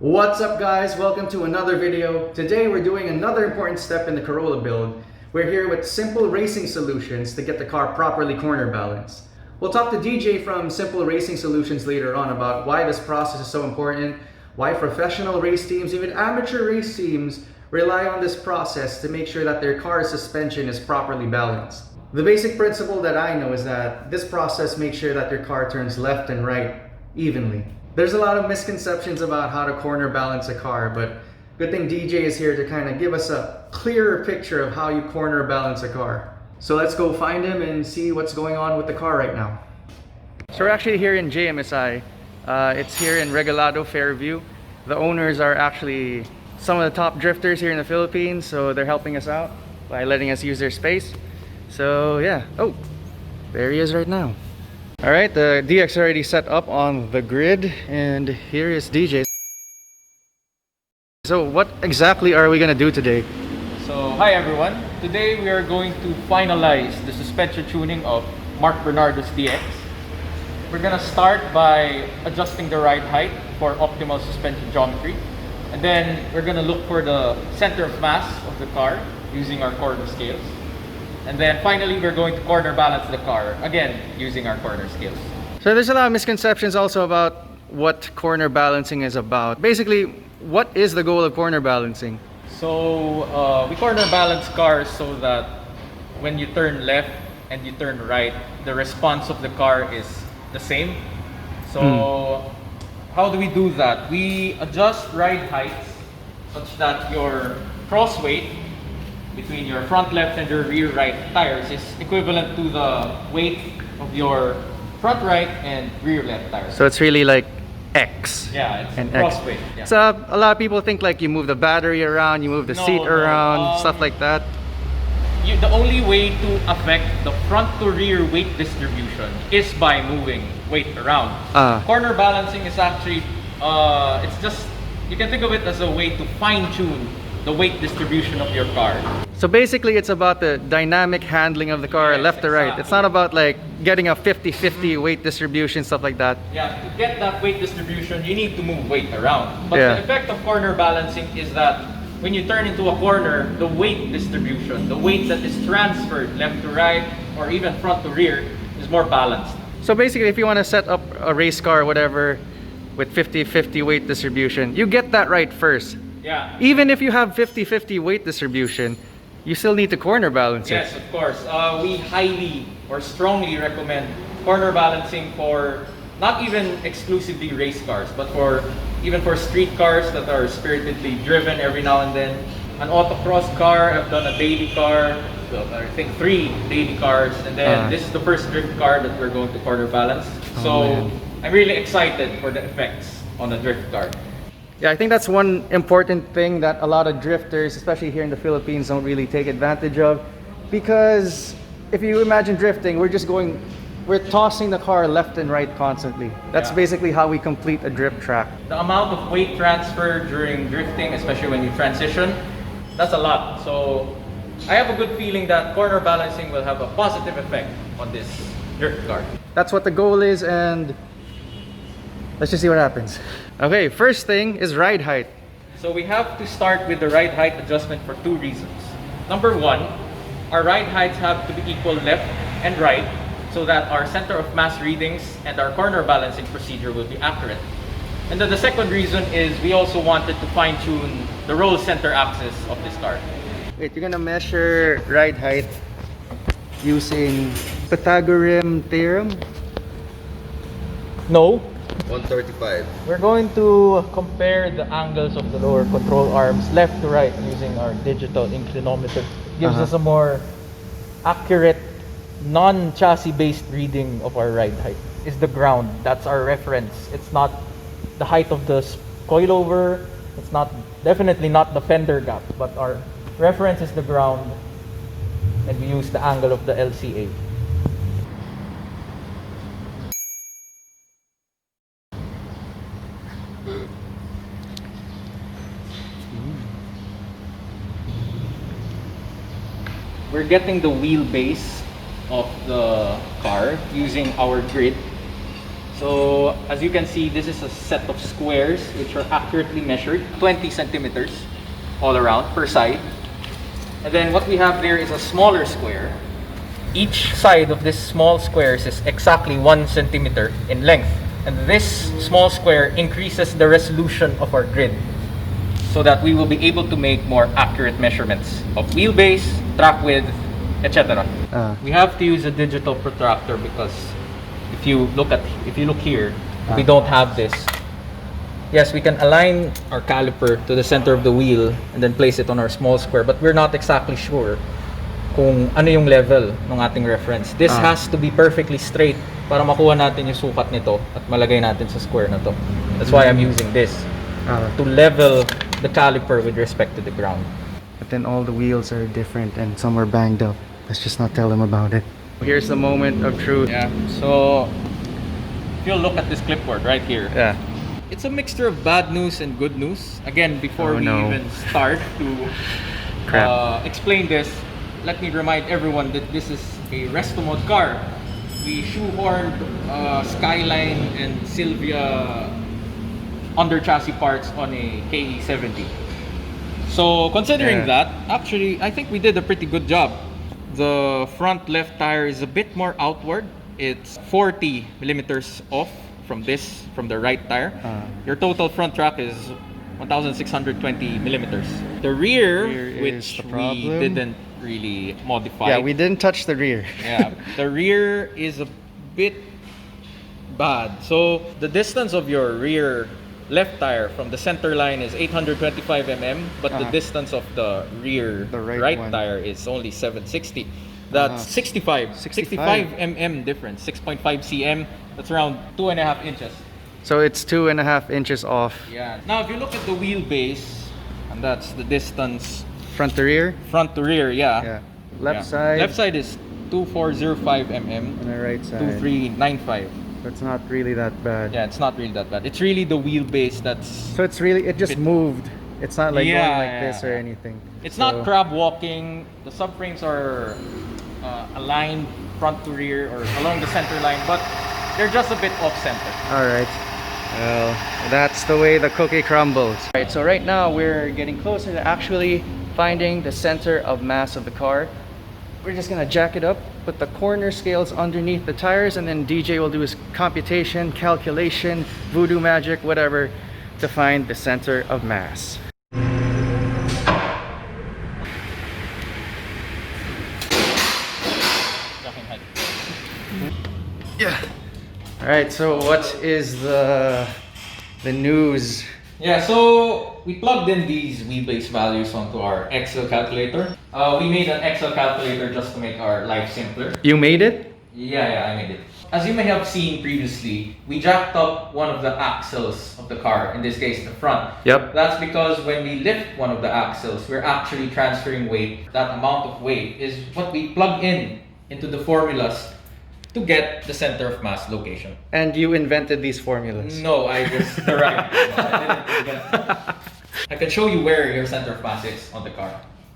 What's up guys, welcome to another video. Today we're doing another important step in the Corolla build. We're here with simple racing solutions to get the car properly corner balanced. We'll talk to DJ from Simple Racing Solutions later on about why this process is so important, why professional race teams, even amateur race teams, rely on this process to make sure that their car's suspension is properly balanced. The basic principle that I know is that this process makes sure that your car turns left and right evenly. There's a lot of misconceptions about how to corner balance a car, but good thing DJ is here to kind of give us a clearer picture of how you corner balance a car. So let's go find him and see what's going on with the car right now. So we're actually here in JMSI. It's here in Regalado, Fairview. The owners are actually some of the top drifters here in the Philippines, so they're helping us out by letting us use their space. So yeah, oh, there he is right now. All right, the DX already set up on the grid, and here is DJ. So what exactly are we gonna do today? So hi everyone, today we are going to finalize the suspension tuning of Mark Bernardo's DX. We're gonna start by adjusting the ride height for optimal suspension geometry, and then we're gonna look for the center of mass of the car using our corner scales. And then finally, we're going to corner balance the car, again, using our corner scales. So there's a lot of misconceptions also about what corner balancing is about. Basically, what is the goal of corner balancing? So we corner balance cars so that when you turn left and you turn right, the response of the car is the same. So how do we do that? We adjust ride heights such that your cross weight between your front left and your rear right tires is equivalent to the weight of your front right and rear left tires. So it's really like X. Yeah, it's and cross X. weight. Yeah. So a lot of people think like you move the battery around, you move the seat around, stuff like that. The only way to affect the front to rear weight distribution is by moving weight around. Corner balancing is actually, it's just, you can think of it as a way to fine tune the weight distribution of your car. So basically it's about the dynamic handling of the car, Yes, left to right. exactly. It's not about like getting a 50-50 weight distribution, stuff like that. Yeah, to get that weight distribution, you need to move weight around. But Yeah. the effect of corner balancing is that when you turn into a corner, the weight distribution, the weight that is transferred left to right or even front to rear is more balanced. So basically if you want to set up a race car, whatever, with 50-50 weight distribution, you get that right first. Yeah. Even if you have 50-50 weight distribution, you still need to corner balance it. Yes, of course. We highly or strongly recommend corner balancing for not even exclusively race cars, but even for street cars that are spiritedly driven every now and then. An autocross car, I've done a daily car, well, I think 3 daily cars, and then this is the first drift car that we're going to corner balance. So I'm really excited for the effects on a drift car. Yeah, I think that's one important thing that a lot of drifters, especially here in the Philippines, don't really take advantage of. Because if you imagine drifting, we're tossing the car left and right constantly. That's basically how we complete a drift track. The amount of weight transfer during drifting, especially when you transition, that's a lot. So I have a good feeling that corner balancing will have a positive effect on this drift car. That's what the goal is, and let's just see what happens. Okay, first thing is ride height. So we have to start with the ride height adjustment for 2 reasons. Number 1, our ride heights have to be equal left and right so that our center of mass readings and our corner balancing procedure will be accurate. And then the second reason is we also wanted to fine tune the roll center axis of this car. Wait, you're gonna measure ride height using Pythagorean theorem? No. 135. We're going to compare the angles of the lower control arms left to right using our digital inclinometer. Gives us a more accurate, non-chassis based reading of our ride height. Is the ground. That's our reference. It's not the height of the coilover. It's definitely not the fender gap, but our reference is the ground, and we use the angle of the LCA. We're getting the wheelbase of the car using our grid. So as you can see, this is a set of squares which are accurately measured, 20 centimeters all around per side. And then what we have there is a smaller square. Each side of this small squares is exactly 1 centimeter in length. And this small square increases the resolution of our grid so that we will be able to make more accurate measurements of wheelbase, track width, etc. We have to use a digital protractor because if you look here, we don't have this. Yes, we can align our caliper to the center of the wheel and then place it on our small square, but we're not exactly sure kung ano yung level ng ating reference. This has to be perfectly straight para makuha natin yung sukat nito at malagay natin sa square na to. That's why I'm using this to level the caliper with respect to the ground. But then all the wheels are different and some are banged up. Let's just not tell them about it. Here's the moment of truth. Yeah, so if you look at this clipboard right here, Yeah. it's a mixture of bad news and good news. Again, before we even start to explain this, let me remind everyone that this is a resto mode car. We shoehorned Skyline and Sylvia under chassis parts on a KE70. So considering that, actually, I think we did a pretty good job. The front left tire is a bit more outward. It's 40 millimeters off from the right tire. Your total front track is 1,620 millimeters. The rear which we didn't really modify. Yeah, we didn't touch the rear. Yeah, the rear is a bit bad. So the distance of your rear left tire from the center line is 825 mm, but the distance of the rear right tire is only 760. That's 65 mm difference, 6.5 cm. That's around 2.5 inches. So it's 2.5 inches off. Yeah. Now if you look at the wheelbase, and that's the distance Front to rear? front to rear, Yeah. Left side? Left side is 2405 mm. And the right side? 2395. So it's not really that bad. Yeah, it's not really that bad. It's really the wheelbase that's... So it's really, it just moved. It's not like going like this or anything. It's not crab walking. The subframes are aligned front to rear or along the center line, but they're just a bit off center. Alright. Well, that's the way the cookie crumbles. Alright, so right now we're getting closer to actually finding the center of mass of the car. We're just gonna jack it up, put the corner scales underneath the tires, and then DJ will do his computation, calculation, voodoo magic, whatever, to find the center of mass. Yeah. All right. So what is the news? Yeah, so we plugged in these wheelbase values onto our Excel calculator. We made an Excel calculator just to make our life simpler. You made it? Yeah, I made it. As you may have seen previously, we jacked up one of the axles of the car, in this case the front. Yep. That's because when we lift one of the axles, we're actually transferring weight. That amount of weight is what we plug in into the formulas to get the center of mass location. And you invented these formulas? No, I just derived it. I didn't invent it. I can show you where your center of mass is on the car.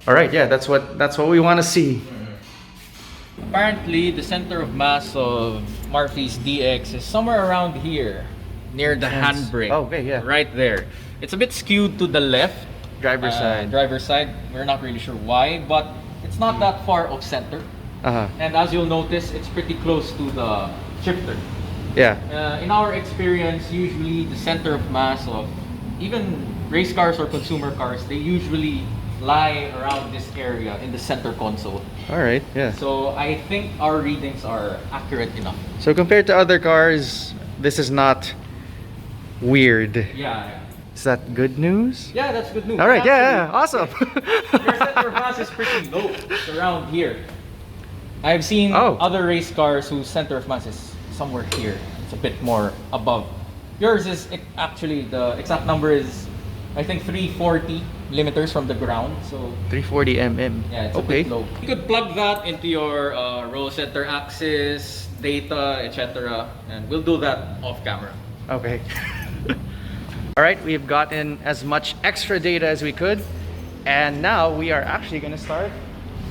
All right, yeah, that's what we want to see. Apparently, the center of mass of Murphy's DX is somewhere around here, near the handbrake. Oh, okay, yeah. Right there. It's a bit skewed to the left. Driver's side. Driver's side. We're not really sure why, but it's not that far off center. And as you'll notice, it's pretty close to the shifter. Yeah. In our experience, usually the center of mass of even race cars or consumer cars, they usually lie around this area in the center console. All right, yeah. So I think our readings are accurate enough. So compared to other cars, this is not weird. Yeah. Is that good news? Yeah, that's good news. All right, Actually, yeah, awesome. your center of mass is pretty low. It's around here. I've seen other race cars whose center of mass is somewhere here. It's a bit more above. Yours is actually, the exact number is, I think, 340 millimeters from the ground. So 340 mm. yeah, it's a bit low. You could plug that into your roll center axis, data, etc. And we'll do that off camera. Okay. All right, we've gotten as much extra data as we could. And now we are actually going to start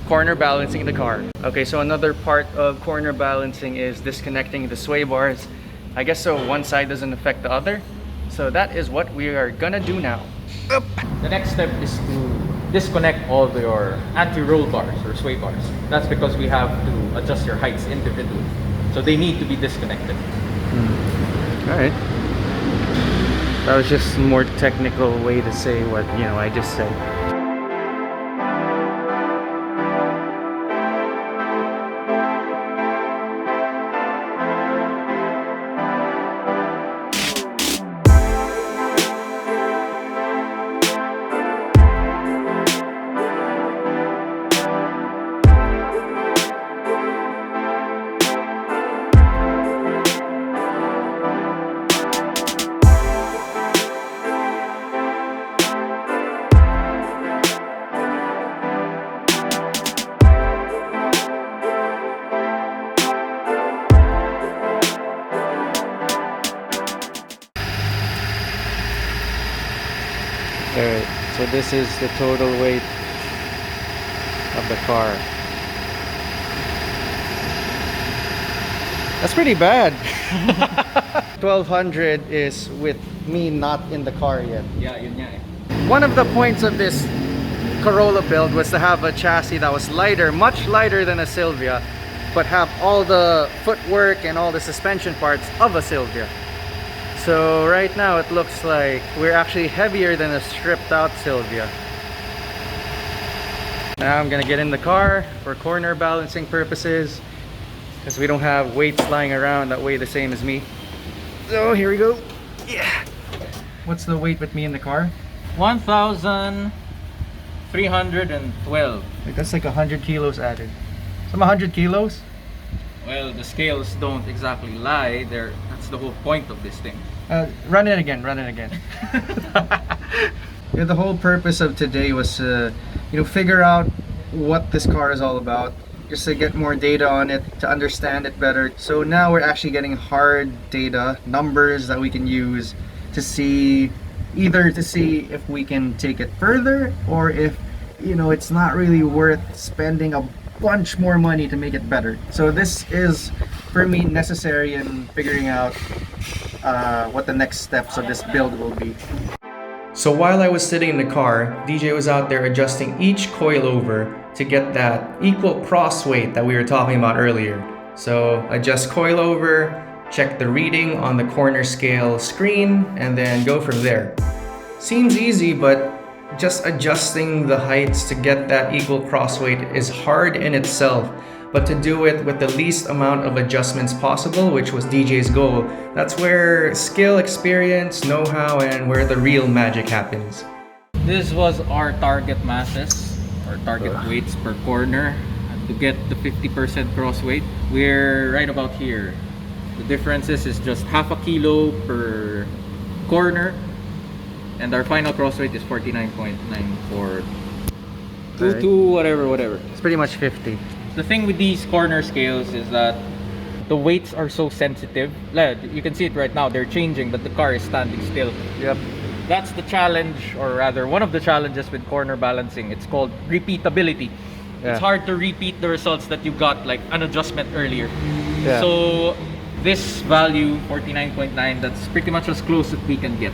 corner balancing the car. Okay, so another part of corner balancing is disconnecting the sway bars. I guess so one side doesn't affect the other. So that is what we are gonna do now. Up. The next step is to disconnect all your anti-roll bars or sway bars. That's because we have to adjust your heights individually. So they need to be disconnected. Alright. That was just a more technical way to say what, I just said. Alright, so this is the total weight of the car. That's pretty bad. 1200 is with me not in the car yet. Yeah, yun nga eh. One of the points of this Corolla build was to have a chassis that was lighter, much lighter than a Silvia, but have all the footwork and all the suspension parts of a Silvia. So right now it looks like we're actually heavier than a stripped out Silvia. Now I'm gonna get in the car for corner balancing purposes because we don't have weights lying around that weigh the same as me. So here we go. Yeah. What's the weight with me in the car? 1,312. That's like 100 kilos added. Some 100 kilos? Well, the scales don't exactly lie. That's the whole point of this thing. Run it again. Yeah, the whole purpose of today was to, figure out what this car is all about, just to get more data on it, to understand it better. So now we're actually getting hard data, numbers that we can use to see, either to see if we can take it further or if, it's not really worth spending a bunch more money to make it better. So this is, for me, necessary in figuring out what the next steps of this build will be. So while I was sitting in the car, DJ was out there adjusting each coilover to get that equal cross weight that we were talking about earlier. So adjust coilover, check the reading on the corner scale screen, and then go from there. Seems easy, but just adjusting the heights to get that equal cross weight is hard in itself. But to do it with the least amount of adjustments possible, which was DJ's goal, that's where skill, experience, know-how, and where the real magic happens. This was our target masses, or target weights per corner. And to get the 50% cross weight, we're right about here. The differences is just half a kilo per corner, and our final cross weight is 49.94. Right. Whatever. It's pretty much 50. The thing with these corner scales is that the weights are so sensitive. You can see it right now, they're changing, but the car is standing still. Yep. That's the challenge, or rather one of the challenges with corner balancing. It's called repeatability. Yeah. It's hard to repeat the results that you got like an adjustment earlier. Yeah. So this value, 49.9, that's pretty much as close as we can get.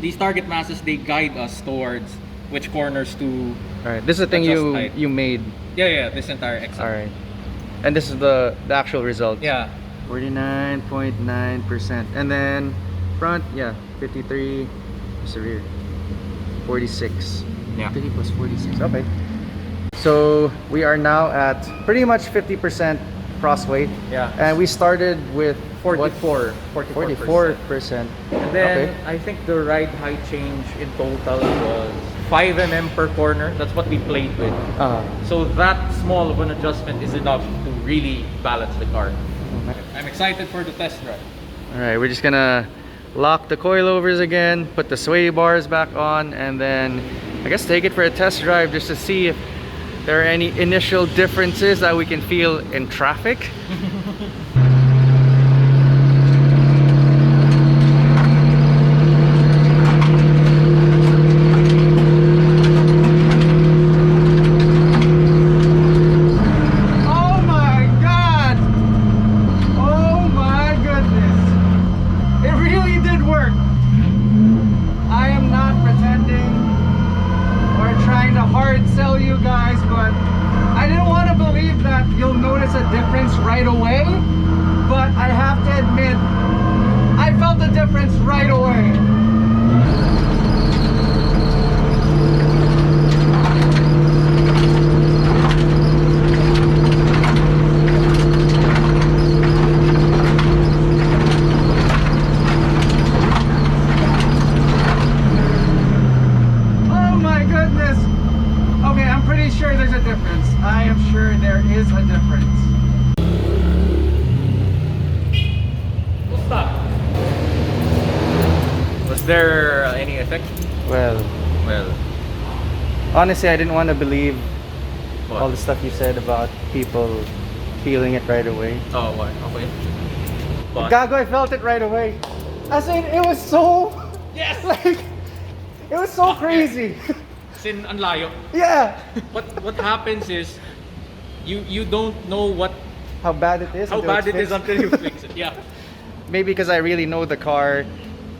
These target masses, they guide us towards which corners to. Alright, this is the thing you made. Yeah, this entire Excel. Alright. And this is the actual result. Yeah. 49.9%. And then front, 53. What's the rear? 46. Yeah. 50 plus 46. Okay. So we are now at pretty much 50% cross weight. Yeah. And we started with 44%. 44%. And then Okay. I think the ride height change in total was 5 mm per corner. That's what we played with. So that small of an adjustment is enough to really balance the car. I'm excited for the test drive. Alright, we're just gonna lock the coilovers again, put the sway bars back on, and then I guess take it for a test drive just to see if there are any initial differences that we can feel in traffic. pretty sure there's a difference. I am sure there is a difference. We'll stop. Was there any effect? Well, honestly, I didn't want to believe What? all the stuff you said about people feeling it right away. Oh, what? Okay. But Gago, I felt it right away. As in, it was so, yes! like, it was so crazy. Sin ang layo. Yeah. What happens is you don't know How bad it is. how until bad it's it is fixed. until you fix it. Yeah. Maybe because I really know the car.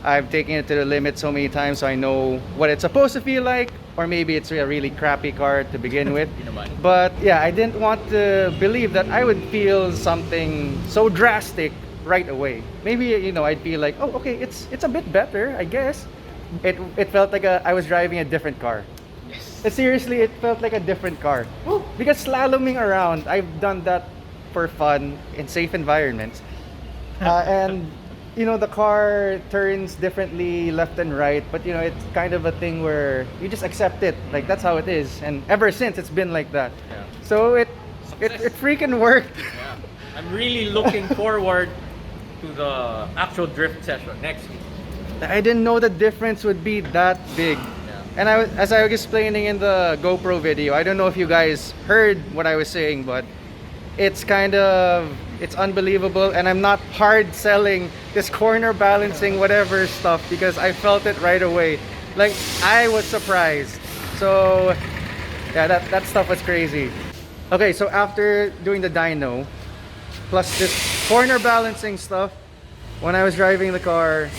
I've taken it to the limit so many times, so I know what it's supposed to feel like. Or maybe it's a really crappy car to begin with. Yun naman. But yeah, I didn't want to believe that I would feel something so drastic right away. Maybe, you know, I'd feel like, oh, okay, it's a bit better, I guess. It felt like I was driving a different car. Yes. Seriously, it felt like a different car. Because slaloming around, I've done that for fun in safe environments. And you know, the car turns differently left and right, but you know, it's kind of a thing where you just accept it. Like that's how it is. And ever since it's been like that. Yeah. So it freaking worked. Yeah. I'm really looking forward to the actual drift session next week. I didn't know the difference would be that big. Yeah. And as I was explaining in the GoPro video, I don't know if you guys heard what I was saying, but it's unbelievable, and I'm not hard selling this corner balancing whatever stuff because I felt it right away. Like I was surprised. So yeah, that stuff was crazy. Okay, so after doing the dyno plus this corner balancing stuff, when I was driving the car,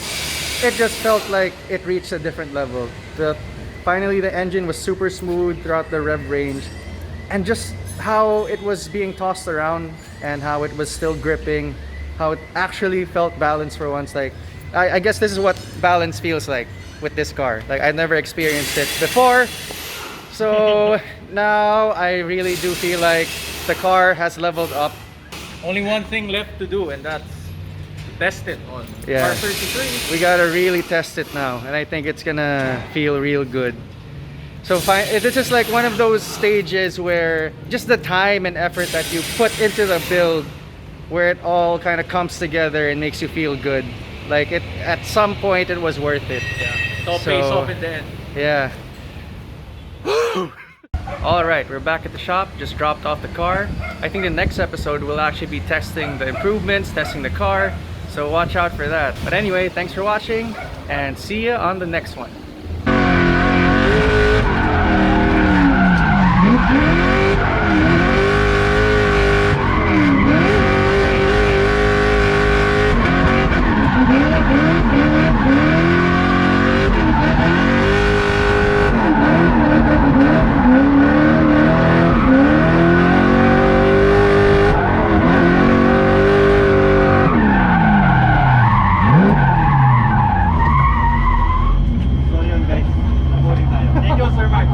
it just felt like it reached a different level. Finally the engine was super smooth throughout the rev range, and just how it was being tossed around and how it was still gripping, how it actually felt balanced for once. Like I guess this is what balance feels like with this car. Like I never experienced it before, so now I really do feel like the car has leveled up. Only one thing left to do, and that's to test it on Yeah. R33. We gotta really test it now, and I think it's gonna feel real good. So this is like one of those stages where just the time and effort that you put into the build, where it all kind of comes together and makes you feel good. Like at some point it was worth it. Yeah. It all pays off in the end. Yeah. All right, we're back at the shop. Just dropped off the car. I think the next episode will actually be testing the improvements, testing the car. So watch out for that. But anyway, thanks for watching and see you on the next one.